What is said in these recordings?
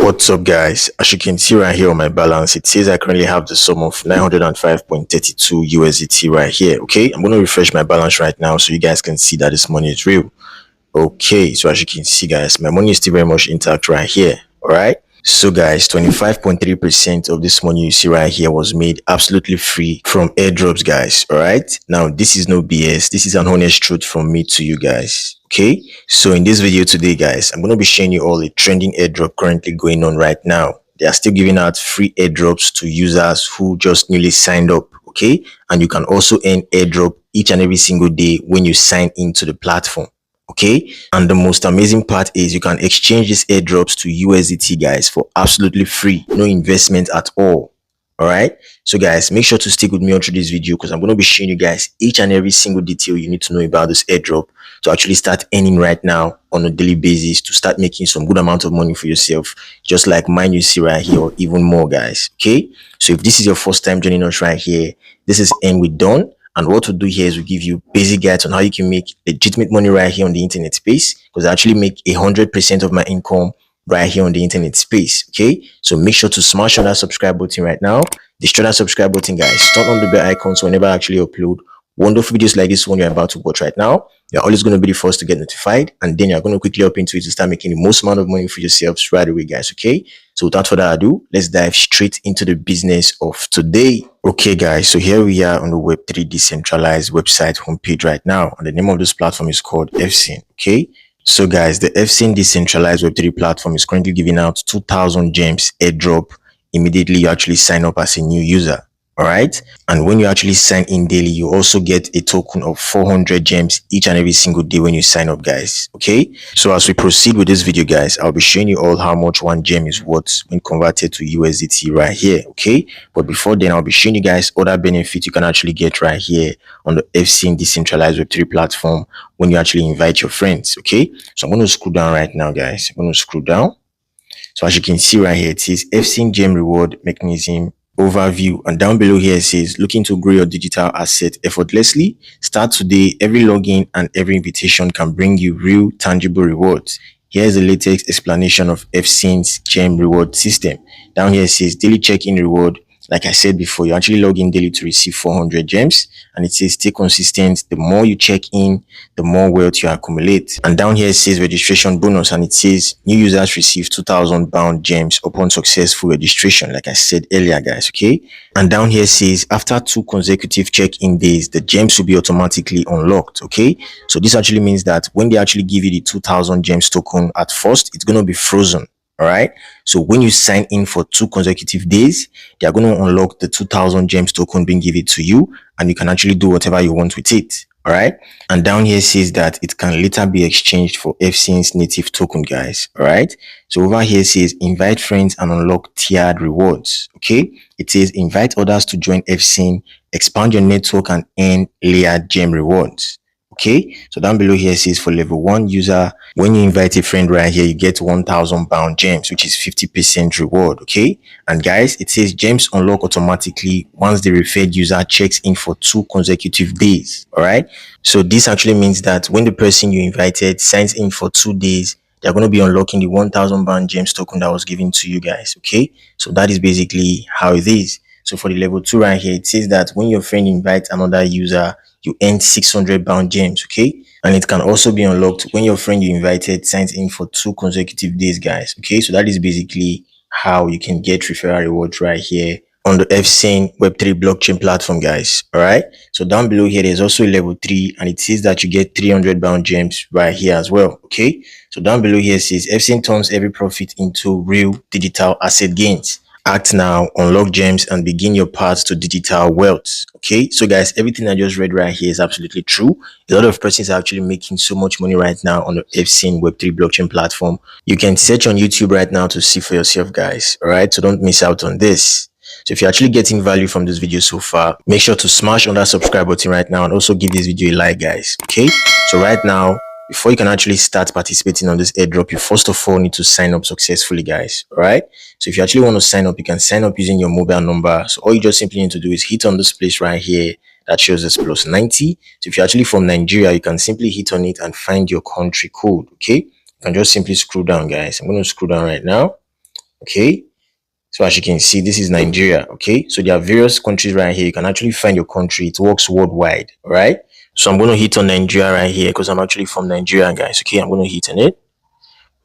What's up, guys? As you can see right here on my balance, it says I currently have the sum of 905.32 USDT right here. Okay, I'm going to refresh my balance right now so you guys can see that this money is real. Okay, so as you can see, guys, my money is still very much intact right here. All right, so guys, 25.3% of this money you see right here was made absolutely free from airdrops, guys. All right, now this is no BS, this is an honest truth from me to you guys. Okay, so in this video today, guys, I'm going to be showing you all the trending airdrop currently going on right now. They are still giving out free airdrops to users who just newly signed up. Okay, and you can also earn airdrop each and every single day when you sign into the platform. Okay, and the most amazing part is you can exchange these airdrops to USDT, guys, for absolutely free, no investment at all. All right, so guys, make sure to stick with me on through this video because I'm going to be showing you guys each and every single detail you need to know about this airdrop to actually start earning right now on a daily basis, to start making some good amount of money for yourself, just like mine you see right here, or even more, guys. Okay, so if this is your first time joining us right here, this is End with Done. And what we'll do here is we'll give you basic guides on how you can make legitimate money right here on the internet space, because I actually make 100% of my income right here on the internet space. Okay, so make sure to smash on that subscribe button right now. Destroy that subscribe button, guys. Turn on the bell icon so whenever I actually upload wonderful videos like this one you're about to watch right now, you're always going to be the first to get notified, and then you're going to quickly up into it to start making the most amount of money for yourselves right away, guys. Okay, so without further ado, let's dive straight into the business of today. Okay, guys, so here we are on the Web3 decentralized website homepage right now, and the name of this platform is called Efsane. Okay, so guys, the Efsane decentralized Web3 platform is currently giving out 2,000 gems airdrop immediately you actually sign up as a new user. All right, and when you actually sign in daily, you also get a token of 400 gems each and every single day when you sign up, guys. Okay, so as we proceed with this video, guys, I'll be showing you all how much one gem is worth when converted to USDT right here. Okay, but before then, I'll be showing you guys other benefits you can actually get right here on the Efsane decentralized Web3 platform when you actually invite your friends. Okay, so I'm going to scroll down right now, guys. I'm going to scroll down. So as you can see right here, it says Efsane gem reward mechanism overview, and down below here it says looking to grow your digital asset effortlessly. Start today. Every login and every invitation can bring you real tangible rewards. Here's the latest explanation of Efsane's gem reward system. Down here it says daily check-in reward. Like I said before, you actually log in daily to receive 400 gems, and it says stay consistent. The more you check in, the more wealth you accumulate. And down here it says registration bonus, and it says new users receive 2,000 bound gems upon successful registration, like I said earlier, guys. Okay, and down here it says after 2 consecutive check-in days, the gems will be automatically unlocked. Okay, so this actually means that when they actually give you the 2,000 gems token at first, it's going to be frozen. All right, so when you sign in for 2 consecutive days, they are going to unlock the 2,000 gems token being given to you, and you can actually do whatever you want with it. All right, and down here says that it can later be exchanged for Efsane's native token, guys. All right, so over here says invite friends and unlock tiered rewards. Okay, it says invite others to join Efsane, expand your network and earn layered gem rewards. Okay, so down below here says for level 1 user, when you invite a friend right here, you get 1,000 bound gems, which is 50% reward. Okay, and guys, it says gems unlock automatically once the referred user checks in for 2 consecutive days. All right, so this actually means that when the person you invited signs in for 2 days, they're going to be unlocking the 1,000 bound gems token that was given to you guys. Okay, so that is basically how it is. So for the level 2 right here, it says that when your friend invites another user, you earn 600 bound gems. Okay, and it can also be unlocked when your friend you invited signs in for 2 consecutive days, guys. Okay, so that is basically how you can get referral rewards right here on the Efsane Web3 blockchain platform, guys. All right, so down below here there's also a level 3, and it says that you get 300 bound gems right here as well. Okay, so down below here says Efsane turns every profit into real digital asset gains. Act now, unlock gems, and begin your path to digital wealth. Okay, so guys, everything I just read right here is absolutely true. A lot of persons are actually making so much money right now on the Efsane Web3 blockchain platform. You can search on YouTube right now to see for yourself, guys. All right, so don't miss out on this. So if you're actually getting value from this video so far, make sure to smash on that subscribe button right now, and also give this video a like, guys. Okay, so right now, before you can actually start participating on this airdrop, you first of all need to sign up successfully, guys. All right, so if you actually want to sign up, you can sign up using your mobile number. So all you just simply need to do is hit on this place right here that shows this +90. So if you're actually from Nigeria, you can simply hit on it and find your country code. Okay, you can just simply scroll down, guys. I'm going to scroll down right now. Okay, so as you can see, this is Nigeria. Okay, so there are various countries right here. You can actually find your country. It works worldwide. All right, so I'm going to hit on Nigeria right here because I'm actually from Nigeria, guys. Okay, I'm going to hit on it.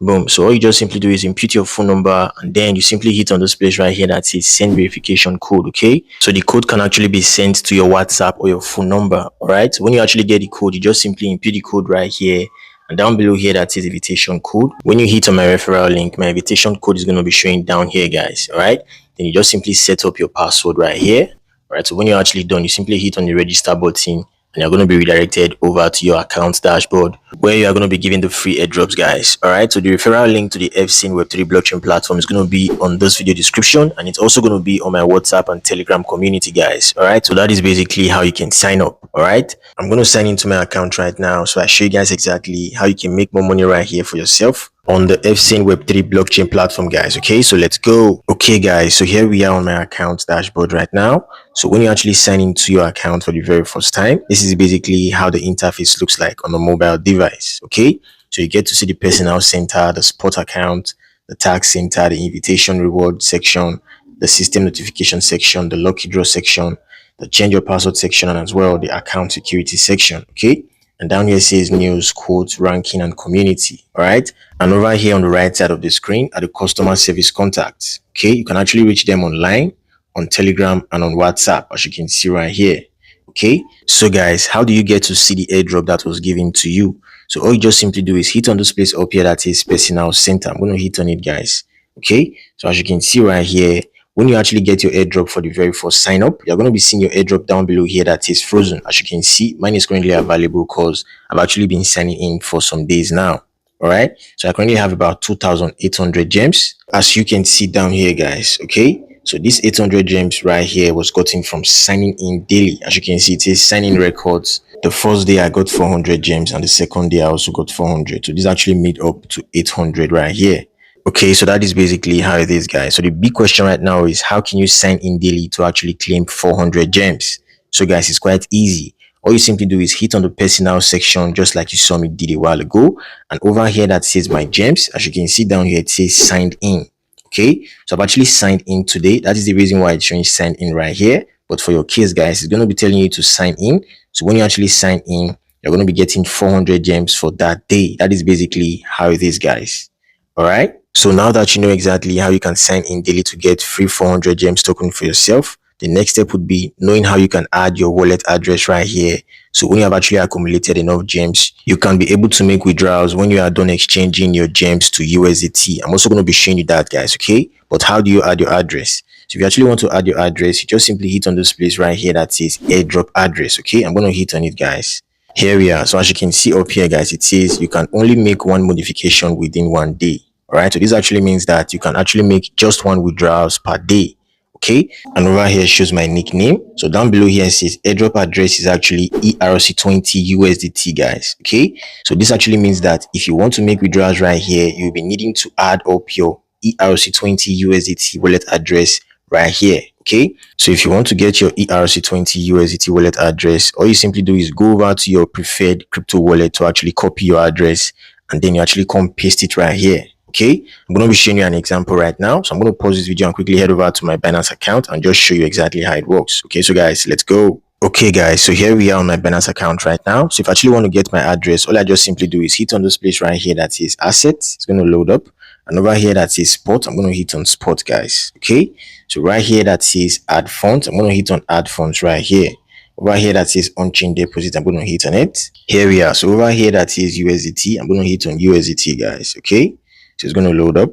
Boom. So all you just simply do is input your phone number, and then you simply hit on this place right here that says send verification code. Okay, so the code can actually be sent to your WhatsApp or your phone number. All right, so when you actually get the code, you just simply input the code right here, and down below here that says invitation code. When you hit on my referral link, my invitation code is going to be showing down here, guys. All right, then you just simply set up your password right here. All right, so when you're actually done, you simply hit on the register button, and you're going to be redirected over to your account dashboard where you are going to be given the free airdrops, guys. All right, so the referral link to the Efsane Web3 blockchain platform is going to be on this video description, and it's also going to be on my WhatsApp and Telegram community, guys. All right, so that is basically how you can sign up. All right, I'm going to sign into my account right now, so I show you guys exactly how you can make more money right here for yourself on the Efsane Web3 blockchain platform, guys. Okay, so let's go. Okay, guys, so here we are on my account dashboard right now. So when you actually sign into your account for the very first time, this is basically how the interface looks like on a mobile device. Okay, so you get to see the personal center, the spot account, the tax center, the invitation reward section, the system notification section, the lucky draw section, the change your password section, and as well the account security section. Okay, and down here says news, quotes, ranking, and community. All right, and over here on the right side of the screen are the customer service contacts. Okay, you can actually reach them online, on Telegram, and on WhatsApp, as you can see right here. Okay, so guys, how do you get to see the airdrop that was given to you? So all you just simply do is hit on this place up here that is personal center. I'm going to hit on it, guys. Okay, so as you can see right here, when you actually get your airdrop for the very first sign up, you're going to be seeing your airdrop down below here that is frozen. As you can see, mine is currently available because I've actually been signing in for some days now. All right, so I currently have about 2,800 gems, as you can see down here, guys. Okay, so this 800 gems right here was gotten from signing in daily. As you can see, it says signing records. The first day I got 400 gems, and the second day I also got 400. So this actually made up to 800 right here. Okay, so that is basically how it is, guys. So the big question right now is, how can you sign in daily to actually claim 400 gems? So guys, it's quite easy. All you simply do is hit on the personal section, just like you saw me did a while ago, and over here that says my gems, as you can see down here, it says signed in. Okay, so I've actually signed in today. That is the reason why it's showing signed in right here. But for your case, guys, it's going to be telling you to sign in. So when you actually sign in, you're going to be getting 400 gems for that day. That is basically how it is, guys. All right, so now that you know exactly how you can sign in daily to get free 400 gems token for yourself, the next step would be knowing how you can add your wallet address right here. So when you have actually accumulated enough gems, you can be able to make withdrawals when you are done exchanging your gems to USDT. I'm also going to be showing you that, guys. Okay, but how do you add your address? So if you actually want to add your address, you just simply hit on this place right here that says airdrop address. Okay, I'm going to hit on it, guys. Here we are. So as you can see up here, guys, it says you can only make one modification within 1 day. All right, so this actually means that you can actually make just one withdrawals per day. Okay, and over here shows my nickname. So down below here says airdrop address is actually ERC20 USDT, guys. Okay, so this actually means that if you want to make withdrawals right here, you'll be needing to add up your ERC20 USDT wallet address right here. Okay, so if you want to get your ERC20 USDT wallet address, all you simply do is go over to your preferred crypto wallet to actually copy your address, and then you actually come paste it right here. Okay, I'm going to be showing you an example right now. So I'm going to pause this video and quickly head over to my Binance account and just show you exactly how it works. Okay, so guys, let's go. Okay, guys, so here we are on my Binance account right now. So if I actually want to get my address, all I just simply do is hit on this place right here that says assets. It's going to load up. And over here that says spot, I'm going to hit on spot, guys. Okay, so right here that says add funds, I'm going to hit on add funds right here. Over here that says on-chain deposit, I'm going to hit on it. Here we are. So over here that says USDT, I'm going to hit on USDT, guys. Okay, so it's going to load up.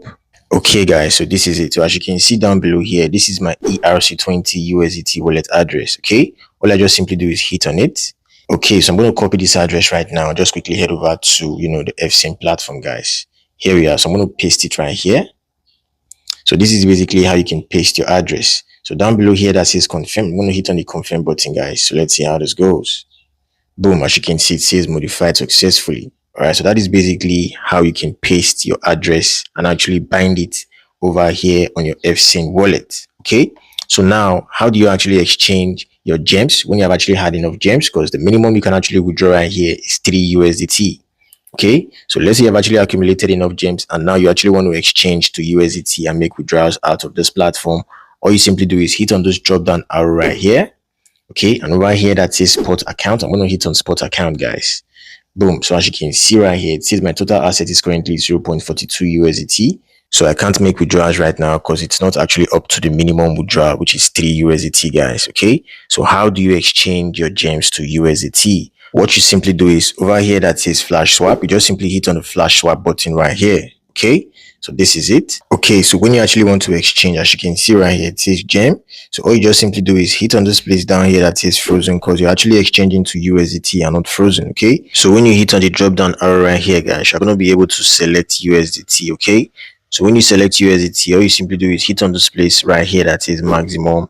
Okay, guys, so this is it. So as you can see down below here, this is my ERC20 USDT wallet address. Okay, all I just simply do is hit on it. Okay, so I'm going to copy this address right now. Just quickly head over to the Efsane platform, guys. Here we are. So I'm going to paste it right here. So this is basically how you can paste your address. So down below here that says confirm, I'm going to hit on the confirm button, guys. So let's see how this goes. Boom, as you can see, it says modified successfully. All right, so that is basically how you can paste your address and actually bind it over here on your Efsane wallet. Okay, so now how do you actually exchange your gems when you have actually had enough gems? Because the minimum you can actually withdraw right here is 3 USDT. Okay, so let's say you've actually accumulated enough gems and now you actually want to exchange to USDT and make withdrawals out of this platform. All you simply do is hit on this drop down arrow right here. Okay, and over here that says spot account, I'm going to hit on spot account, guys. Boom. So as you can see right here, it says my total asset is currently 0.42 USDT. So I can't make withdrawals right now because it's not actually up to the minimum withdrawal, which is 3 USDT, guys. Okay, so how do you exchange your gems to USDT? What you simply do is over here that says flash swap, you just simply hit on the flash swap button right here. Okay, so this is it. Okay, so when you actually want to exchange, as you can see right here, it says gem. So all you just simply do is hit on this place down here that says frozen, because you're actually exchanging to USDT and not frozen. Okay, so when you hit on the drop down arrow right here, guys, you're going to be able to select USDT. Okay, so when you select USDT, all you simply do is hit on this place right here that says maximum.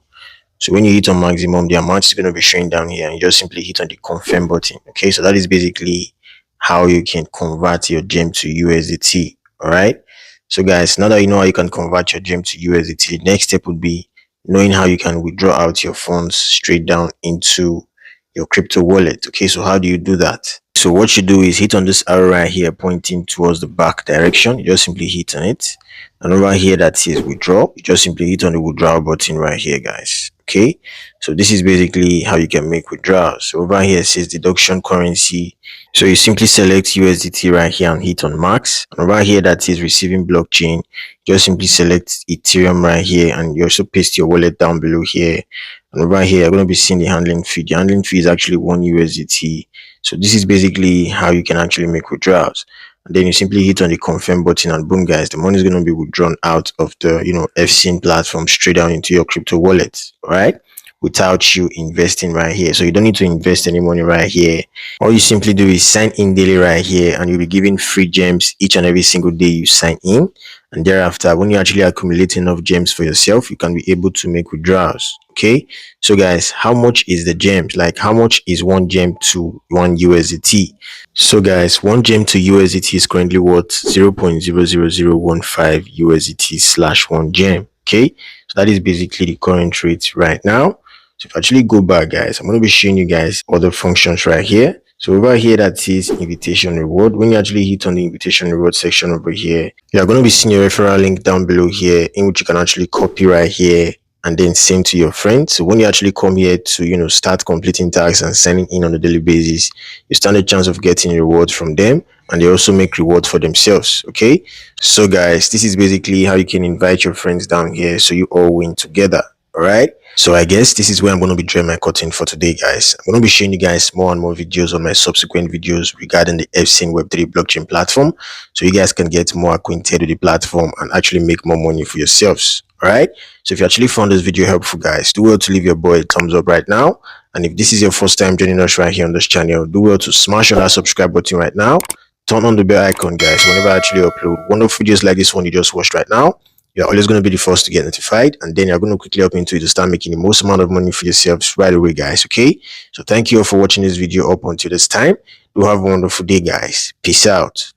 So when you hit on maximum, the amount is going to be showing down here, and you just simply hit on the confirm button. Okay, so that is basically how you can convert your gem to USDT. All right, so guys, now that you know how you can convert your gem to USDT, the next step would be knowing how you can withdraw out your funds straight down into your crypto wallet. Okay, so how do you do that? So what you do is hit on this arrow right here pointing towards the back direction. You just simply hit on it, and over here that says withdraw, you just simply hit on the withdrawal button right here, guys. Okay, so this is basically how you can make withdrawals. So over here it says deduction currency, so you simply select USDT right here and hit on max, and over here that is receiving blockchain, just simply select Ethereum right here, and you also paste your wallet down below here. And over here you're going to be seeing the handling fee. The handling fee is actually 1 USDT. So this is basically how you can actually make withdrawals. And then you simply hit on the confirm button, and boom, guys, the money is going to be withdrawn out of the Efsane platform straight down into your crypto wallet. All right, without you investing right here. So you don't need to invest any money right here. All you simply do is sign in daily right here, and you'll be given free gems each and every single day you sign in. And thereafter, when you actually accumulate enough gems for yourself, you can be able to make withdrawals. Okay, so guys, how much is the gems? Like, how much is one gem to 1 USDT? So guys, one gem to USDT is currently worth 0.00015 USDT slash one gem. Okay, so that is basically the current rate right now. So if I actually go back, guys, I'm going to be showing you guys other functions right here. So over here that says invitation reward, when you actually hit on the invitation reward section over here, you are going to be seeing your referral link down below here, in which you can actually copy right here and then send to your friends. So when you actually come here to start completing tasks and signing in on a daily basis, you stand a chance of getting rewards from them, and they also make rewards for themselves. Okay, so guys, this is basically how you can invite your friends down here so you all win together. All right, so I guess this is where I'm going to be drawing my curtain for today, guys. I'm going to be showing you guys more and more videos on my subsequent videos regarding the Efsane Web3 blockchain platform, so you guys can get more acquainted with the platform and actually make more money for yourselves. All right, so if you actually found this video helpful, guys, do well to leave your boy a thumbs up right now. And if this is your first time joining us right here on this channel, do well to smash on that subscribe button right now. Turn on the bell icon, guys, whenever I actually upload wonderful videos like this one you just watched right now. You're always going to be the first to get notified, and then you're going to quickly up into it to start making the most amount of money for yourselves right away, guys. Okay, so thank you all for watching this video up until this time. Do have a wonderful day, guys. Peace out.